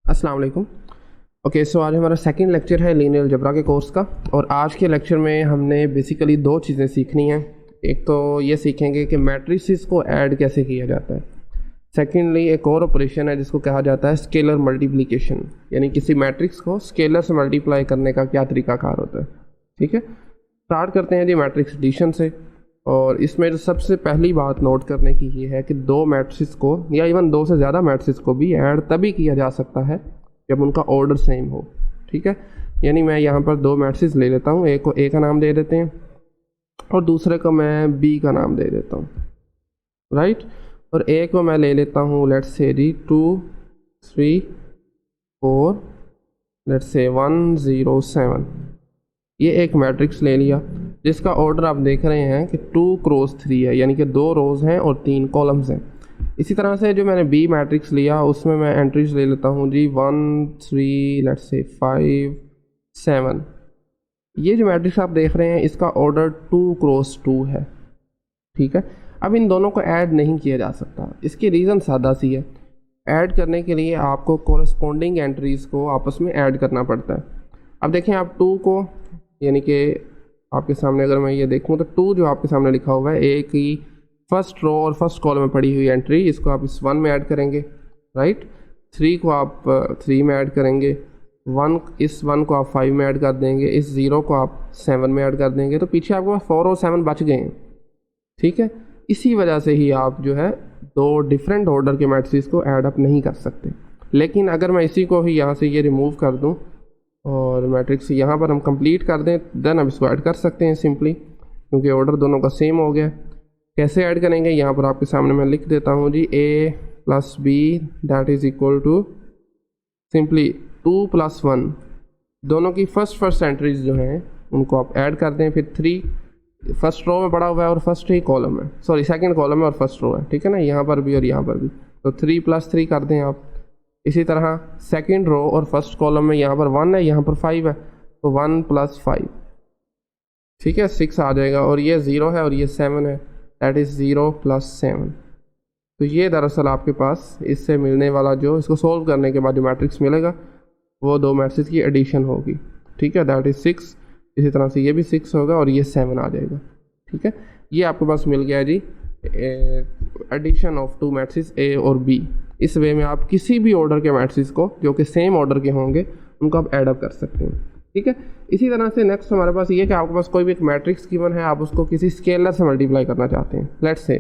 अस्सलाम वालेकुम। ओके, सो आज हमारा सेकंड लेक्चर है लीनियर अलजेब्रा के कोर्स का। और आज के लेक्चर में हमने बेसिकली दो चीज़ें सीखनी हैं। एक तो ये सीखेंगे कि मैट्रिसेस को ऐड कैसे किया जाता है। सेकेंडली एक और ऑपरेशन है जिसको कहा जाता है स्केलर मल्टीप्लिकेशन, यानी किसी मैट्रिक्स को स्केलर से मल्टीप्लाई करने का क्या तरीकाकार होता है। ठीक है, स्टार्ट करते हैं जी मैट्रिक्स एडिशन से। और इसमें जो सबसे पहली बात नोट करने की ये है कि दो मैट्रिक्स को या इवन दो से ज़्यादा मैट्रिक्स को भी ऐड तभी किया जा सकता है जब उनका ऑर्डर सेम हो। ठीक है, यानी मैं यहाँ पर दो मैट्रिक्स ले लेता हूँ, एक को ए का नाम दे देते हैं और दूसरे को मैं बी का नाम दे देता हूँ, राइट। और ए को मैं ले लेता हूँ let's say ji 2 3 4 let's say 1 0 7। ये एक मैट्रिक्स ले लिया जिसका ऑर्डर आप देख रहे हैं कि 2 क्रॉस 3 है, यानी कि 2 रोज़ हैं और 3 कॉलम्स हैं। इसी तरह से जो मैंने बी मैट्रिक्स लिया उसमें मैं एंट्रीज ले लेता हूँ जी 1 3 लेट्स से 5 7। ये जो मैट्रिक्स आप देख रहे हैं इसका ऑर्डर 2 क्रॉस 2 है। ठीक है, अब इन दोनों को ऐड नहीं किया जा सकता। इसकी रीज़न सादा सी है, ऐड करने के लिए आपको कोरस्पॉन्डिंग एंट्रीज़ को आपस में ऐड करना पड़ता है। अब देखें आप 2 को, यानी कि आपके सामने अगर मैं ये देखूं तो 2 जो आपके सामने लिखा हुआ है ए की फर्स्ट रो और फर्स्ट कॉलम में पड़ी हुई एंट्री, इसको आप इस 1 में ऐड करेंगे, राइट। 3 को आप 3 में ऐड करेंगे, 1 को आप 5 में ऐड कर देंगे, इस 0 को आप 7 में ऐड कर देंगे, तो पीछे आपके पास 4 और 7 बच गए हैं। ठीक है, इसी वजह से ही आप जो है दो डिफरेंट ऑर्डर के मैट्रिक्स को ऐड अप नहीं कर सकते। लेकिन अगर मैं इसी को ही यहाँ से ये रिमूव कर दूँ और मैट्रिक्स यहाँ पर हम कंप्लीट कर दें, देन हम इसको ऐड कर सकते हैं सिंपली, क्योंकि ऑर्डर दोनों का सेम हो गया। कैसे ऐड करेंगे, यहाँ पर आपके सामने मैं लिख देता हूँ जी a plus B that is equal to simply 2 + 1। दोनों की फर्स्ट एंट्रीज जो हैं उनको आप ऐड कर दें। फिर 3 फर्स्ट रो में पड़ा हुआ है और फर्स्ट ही कॉलम है, सॉरी सेकंड कॉलम है और फर्स्ट रो है, ठीक है ना, यहाँ पर भी और यहाँ पर भी, तो 3 + 3 कर दें आप। इसी तरह सेकंड रो और फर्स्ट कॉलम में यहाँ पर 1 है, यहाँ पर 5 है, तो 1 + 5, ठीक है, 6 आ जाएगा। और ये 0 है और ये 7 है, दैट इज़ 0 + 7। तो ये दरअसल आपके पास इससे मिलने वाला जो इसको सोल्व करने के बाद जो मैट्रिक्स मिलेगा वो दो मैट्रिक्स की एडिशन होगी। ठीक है, दैट इज़ 6। इसी तरह से ये भी 6 होगा और ये 7 आ जाएगा। ठीक है, ये आपके पास मिल गया जी एडिशन ऑफ 2 मैट्रिक्स ए और बी। इस वे में आप किसी भी ऑर्डर के मैट्रिक्स को जो कि सेम ऑर्डर के होंगे उनको आप ऐड अप कर सकते हैं। ठीक है, इसी तरह से नेक्स्ट हमारे पास ये कि आपके पास कोई भी एक मैट्रिक्स गिवन है, आप उसको किसी स्केलर से मल्टीप्लाई करना चाहते हैं, लेट्स से।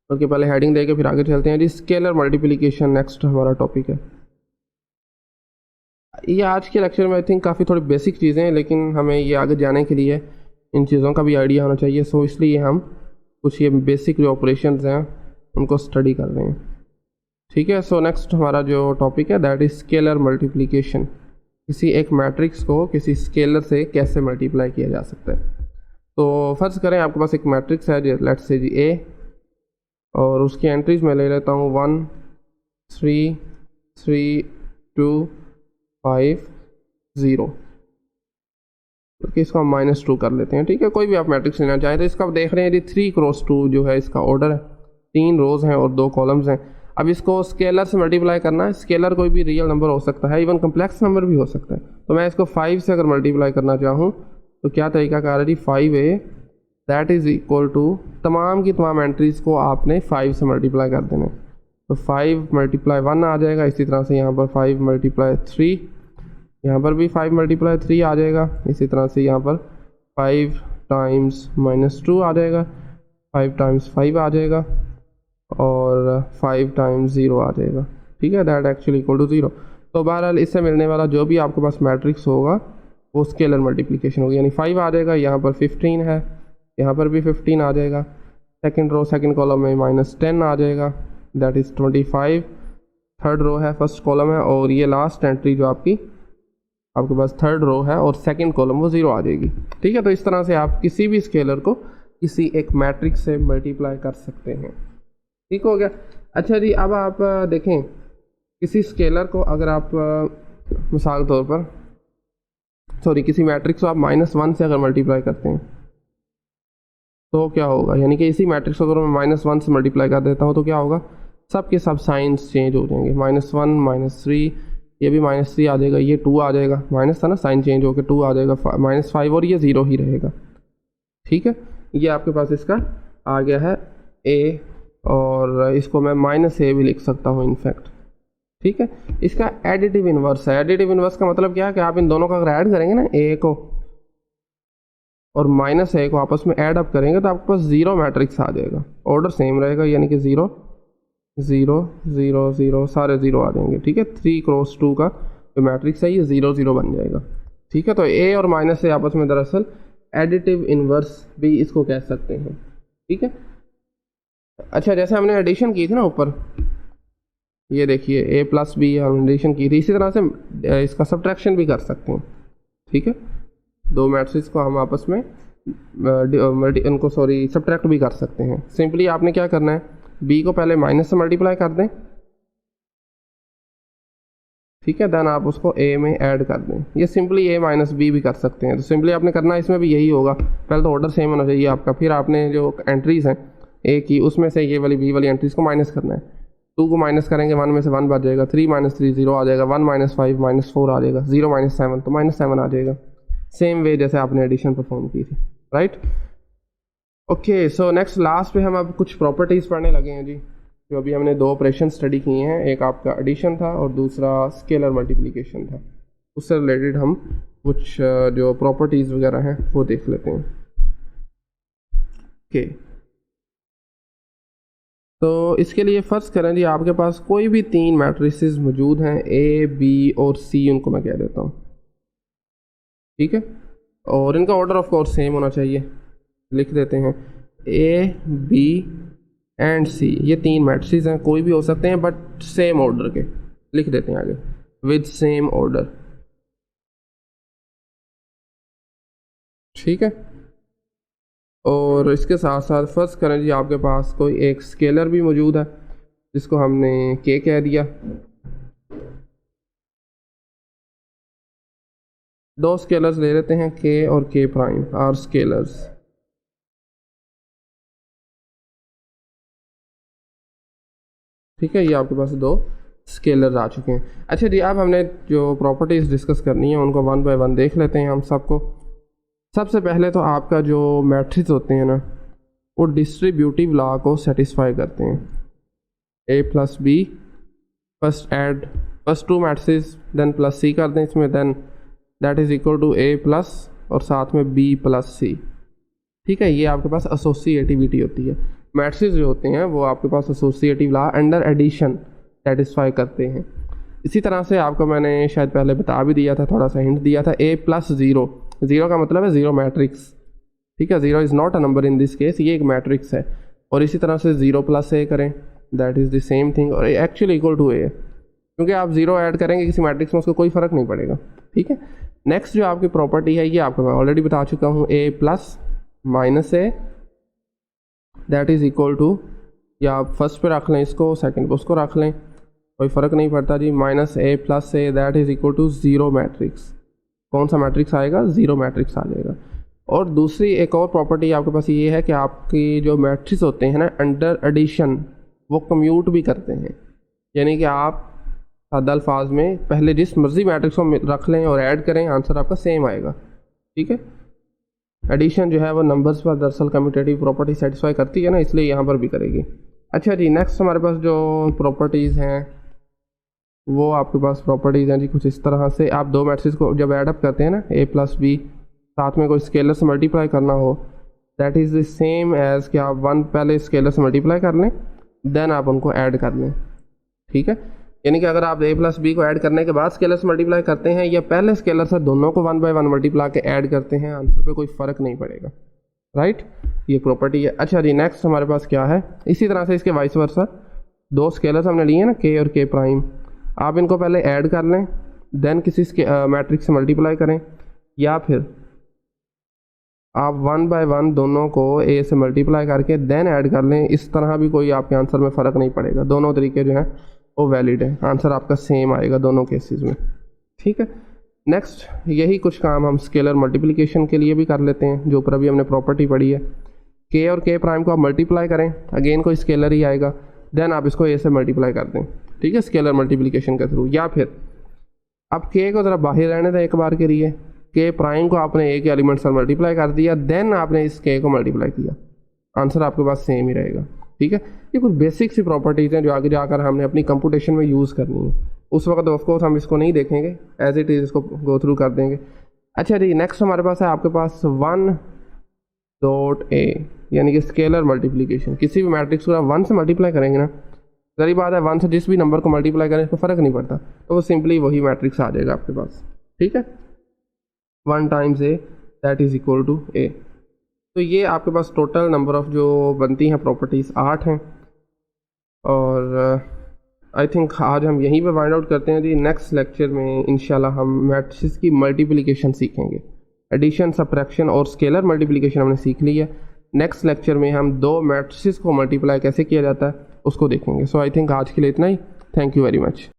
ओके, पहले हेडिंग देके फिर आगे चलते हैं जी। स्केलर मल्टीप्लिकेशन नेक्स्ट हमारा टॉपिक है। ये आज के लेक्चर में आई थिंक काफ़ी थोड़ी बेसिक चीज़ें हैं, लेकिन हमें ये आगे जाने के लिए इन चीज़ों का भी आइडिया होना चाहिए। सो इसलिए हम कुछ ये बेसिक जो ऑपरेशंस हैं उनको स्टडी कर रहे हैं। ठीक है, सो नेक्स्ट हमारा जो टॉपिक है दैट इज़ स्केलर मल्टीप्लिकेशन। किसी एक मैट्रिक्स को किसी स्केलर से कैसे मल्टीप्लाई किया जा सकता है। तो फर्ज करें आपके पास एक मैट्रिक्स है, लेट्स से जी ए, और उसकी एंट्रीज मैं ले लेता हूँ 1 3 3 2 5 0। तो इसको हम -2 कर लेते हैं। ठीक है, कोई भी आप मैट्रिक्स लेना चाहें तो इसका आप देख रहे हैं जी 3 क्रॉस 2 जो है इसका ऑर्डर है, 3 रोज़ हैं और 2 कॉलम्स हैं। अब इसको स्केलर से मल्टीप्लाई करना है। स्केलर कोई भी रियल नंबर हो सकता है, इवन कम्प्लेक्स नंबर भी हो सकता है। तो मैं इसको 5 से अगर मल्टीप्लाई करना चाहूँ तो क्या तरीका कार है जी, 5a that is equal to तमाम की तमाम एंट्रीज़ को आपने 5 से मल्टीप्लाई कर देना है। तो 5 × 1 आ जाएगा। इसी तरह से यहाँ पर 5 × 3, यहाँ पर भी 5 × 3 आ जाएगा। इसी तरह से यहाँ पर 5 × -2 आ जाएगा, 5 × 5 आ जाएगा और 5 × 0 आ जाएगा। ठीक है, दैट एक्चुअली इक्वल टू 0। तो बहरहाल इससे मिलने वाला जो भी आपके पास मैट्रिक्स होगा वो स्केलर मल्टीप्लिकेशन होगी, यानी 5 आ जाएगा, यहाँ पर 15 है, यहाँ पर भी 15 आ जाएगा, सेकंड रो सेकंड कॉलम में -10 आ जाएगा, दैट इज़ 25, थर्ड रो है फर्स्ट कॉलम है, और ये लास्ट एंट्री जो आपके पास थर्ड रो है और सेकंड कॉलम वो 0 आ जाएगी। ठीक है, तो इस तरह से आप किसी भी स्केलर को किसी एक मैट्रिक्स से मल्टीप्लाई कर सकते हैं। ठीक हो गया। अच्छा जी, अब आप देखें किसी स्केलर को अगर आप मिसाल तौर पर किसी मैट्रिक्स को आप -1 से अगर मल्टीप्लाई करते हैं तो क्या होगा, यानी कि इसी मैट्रिक्स को अगर मैं -1 से मल्टीप्लाई कर देता हूँ तो क्या होगा, सब के सब साइंस चेंज हो जाएंगे, -1 -3, ये भी -3 आ जाएगा, ये 2 आ जाएगा, माइनस था ना, साइन चेंज होकर 2 आ जाएगा, -5 और ये 0 ही रहेगा। ठीक है, ये आपके पास इसका आ गया है a, और इसको मैं -a भी लिख सकता हूँ इनफैक्ट। ठीक है, इसका एडिटिव इन्वर्स है। एडिटिव इन्वर्स का मतलब क्या है कि आप इन दोनों का अगर ऐड करेंगे ना, a को और -a को आपस में ऐड अप करेंगे तो आपके पास 0 मैट्रिक्स आ जाएगा। ऑर्डर सेम रहेगा, यानी कि 0 0 0 0 सारे 0 आ जाएंगे। ठीक है, 3 क्रॉस 2 का जो मैट्रिक्स है ये 0 0 बन जाएगा। ठीक है, तो a और -a आपस में दरअसल एडिटिव इन्वर्स भी इसको कह सकते हैं। ठीक है, अच्छा जैसे हमने एडिशन की थी ना ऊपर, ये देखिए a प्लस b हमने एडिशन की थी, इसी तरह से इसका सब्ट्रैक्शन भी कर सकते हैं। ठीक है, दो मैट्रिक्स को हम आपस में इनको सब्ट्रैक्ट भी कर सकते हैं। सिंपली आपने क्या करना है, b को पहले माइनस से मल्टीप्लाई कर दें, ठीक है, देन आप उसको a में ऐड कर दें। ये सिंपली a माइनस b भी कर सकते हैं। तो सिंपली आपने करना इसमें भी यही होगा, पहले तो ऑर्डर सेम होना चाहिए आपका, फिर आपने जो एंट्रीज हैं a की उसमें से ये वाली b वाली एंट्रीज को माइनस करना है। 2 को माइनस करेंगे, 1 में से 1 बच जाएगा, 3 - 3 0 आ जाएगा, 1 - 5 -4 आ जाएगा, 0 - 7 तो -7 आ जाएगा। सेम वे जैसे आपने एडिशन परफॉर्म की थी, right. Okay, so next last पे हम अब कुछ प्रॉपर्टीज़ पढ़ने लगे हैं जी। जो अभी हमने 2 ऑपरेशन स्टडी किए हैं, एक आपका एडिशन था और दूसरा स्केलर मल्टीप्लिकेशन था। उससे रिलेटेड हम कुछ जो प्रॉपर्टीज़ वगैरह हैं वो देख लेते हैं। ओके, तो इसके लिए फ़र्ज़ करें जी आपके पास कोई भी 3 मैट्रिसेस मौजूद हैं, A, B और C उनको मैं कह देता हूँ। ठीक है, और इनका ऑर्डर ऑफ कोर्स सेम होना चाहिए। लिख देते हैं A, B एंड C, ये 3 मैट्रिसेस हैं, कोई भी हो सकते हैं बट सेम ऑर्डर के। लिख देते हैं आगे विद सेम ऑर्डर। ठीक है, और इसके साथ साथ फर्ज करें जी आपके पास कोई एक स्केलर भी मौजूद है जिसको हमने k कह दिया। 2 स्केलर्स ले लेते हैं, k और k प्राइम आर स्केलर्स। ठीक है, ये आपके पास 2 स्केलर आ चुके हैं। अच्छा जी, अब हमने जो प्रॉपर्टीज़ डिस्कस करनी है उनको 1 बाय 1 देख लेते हैं हम सबको। सबसे पहले तो आपका जो मैट्रिक्स होते हैं ना, वो डिस्ट्रीब्यूटिव लॉ को सेटिस्फाई करते हैं। a plus B, first add first 2 matrix, then plus c कर दें इसमें, then that is equal to a plus और साथ में b प्लस c। ठीक है, ये आपके पास एसोसिएटिविटी होती है। मैट्रिक्स जो होते हैं वो आपके पास associative law under addition satisfy करते हैं। इसी तरह से आपको मैंने शायद पहले बता भी दिया था, थोड़ा सा हिंट दिया था, a प्लस 0, 0 का मतलब है 0 मैट्रिक्स। ठीक है, 0 is not a number in this case, ये एक मैट्रिक्स है। और इसी तरह से 0 प्लस a करें, that is the same thing, और एक्चुअली इक्वल टू a, क्योंकि आप 0 ऐड करेंगे किसी मैट्रिक्स में उसको कोई फ़र्क नहीं पड़ेगा। ठीक है, नेक्स्ट जो आपकी प्रॉपर्टी है ये आपको मैं ऑलरेडी बता चुका हूँ, a plus minus a that is equal to, या आप फर्स्ट पे रख लें इसको, सेकंड पे उसको रख लें, कोई फ़र्क नहीं पड़ता जी, -a plus a that is equal to 0 matrix. कौन सा मैट्रिक्स आएगा? 0 मैट्रिक्स आ जाएगा। और दूसरी एक और प्रॉपर्टी आपके पास ये है कि आपकी जो मैट्रिक्स होते हैं ना अंडर एडिशन, वो कम्यूट भी करते हैं। यानी कि आप सादा अल्फाज में पहले जिस मर्जी मैट्रिक्स को रख लें और ऐड करें, आंसर आपका सेम आएगा। ठीक है, एडिशन जो है वो नंबर्स पर दरअसल कम्यूटेटिव प्रॉपर्टी सेटिस्फाई करती है ना, इसलिए यहाँ पर भी करेगी। अच्छा जी, नेक्स्ट हमारे पास जो प्रॉपर्टीज़ हैं वो आपके पास प्रॉपर्टीज़ हैं जी कुछ इस तरह से। आप 2 मैट्रिक्स को जब ऐडअप करते हैं ना, a प्लस बी, साथ में कोई स्केलर से मल्टीप्लाई करना हो, that is the same as कि आप 1 पहले स्केलर से मल्टीप्लाई कर लें, देन आप उनको ऐड कर लें। ठीक है, यानी कि अगर आप a प्लस बी को ऐड करने के बाद स्केलर से मल्टीप्लाई करते हैं या पहले स्केलर से दोनों को 1 बाय 1 मल्टीप्लाई के ऐड करते हैं, आंसर पे कोई फ़र्क नहीं पड़ेगा। राइट, ये प्रॉपर्टी है। अच्छा जी, नेक्स्ट हमारे पास क्या है, इसी तरह से इसके वाइस वर्सा 2 स्केलर्स हमने लिए ना, k और k प्राइम, आप इनको पहले ऐड कर लें, देन किसी मैट्रिक्स से मल्टीप्लाई करें, या फिर आप 1 बाय 1 दोनों को a से मल्टीप्लाई करके देन ऐड कर लें। इस तरह भी कोई आपके आंसर में फ़र्क नहीं पड़ेगा, दोनों तरीके जो हैं वो वैलिड है, आंसर आपका सेम आएगा दोनों केसेस में। ठीक है, नेक्स्ट यही कुछ काम हम स्केलर मल्टीप्लिकेशन के लिए भी कर लेते हैं, जो ऊपर अभी हमने प्रॉपर्टी पढ़ी है। k और k प्राइम को आप मल्टीप्लाई करें, अगेन कोई स्केलर ही आएगा, देन आप इसको ए से मल्टीप्लाई कर दें, ठीक है, स्केलर मल्टीप्लिकेशन के थ्रू। या फिर अब के को ज़रा बाहर रहने दें एक बार के लिए, के प्राइम को आपने ए के एलिमेंट से मल्टीप्लाई कर दिया, देन आपने इस के को मल्टीप्लाई किया, आंसर आपके पास सेम ही रहेगा, ठीक है। ये कुछ बेसिक सी प्रॉपर्टीज़ हैं जो आगे जाकर हमने अपनी कंप्यूटेशन में यूज़ करनी है। उस वक्त ऑफकोर्स हम इसको नहीं देखेंगे, एज इट इज़ इसको गो थ्रू कर देंगे। अच्छा जी, नेक्स्ट हमारे पास है आपके पास 1.a, यानी कि स्केलर मल्टीप्लिकेशन। किसी भी मैट्रिक्स को आप 1 से मल्टीप्लाई करेंगे ना, जरी बात है 1 से जिस भी नंबर को मल्टीप्लाई करें इसको फ़र्क नहीं पड़ता, तो वो सिंपली वही मैट्रिक्स आ जाएगा आपके पास, ठीक है। 1 times a that is equal to a। तो ये आपके पास टोटल नंबर ऑफ़ जो बनती हैं प्रॉपर्टीज़ 8 हैं। और आई थिंक आज हम यहीं पे फाइंड आउट करते हैं जी। नेक्स्ट लेक्चर में इंशाल्लाह हम मैट्रिसेस की मल्टीप्लिकेशन सीखेंगे। एडिशन, सब्ट्रैक्शन और स्केलर मल्टीप्लिकेशन हमने सीख ली है। नेक्स्ट लेक्चर में हम 2 मैट्रिसेस को मल्टीप्लाई कैसे किया जाता है उसको देखेंगे। सो आई थिंक आज के लिए इतना ही। Thank you very much.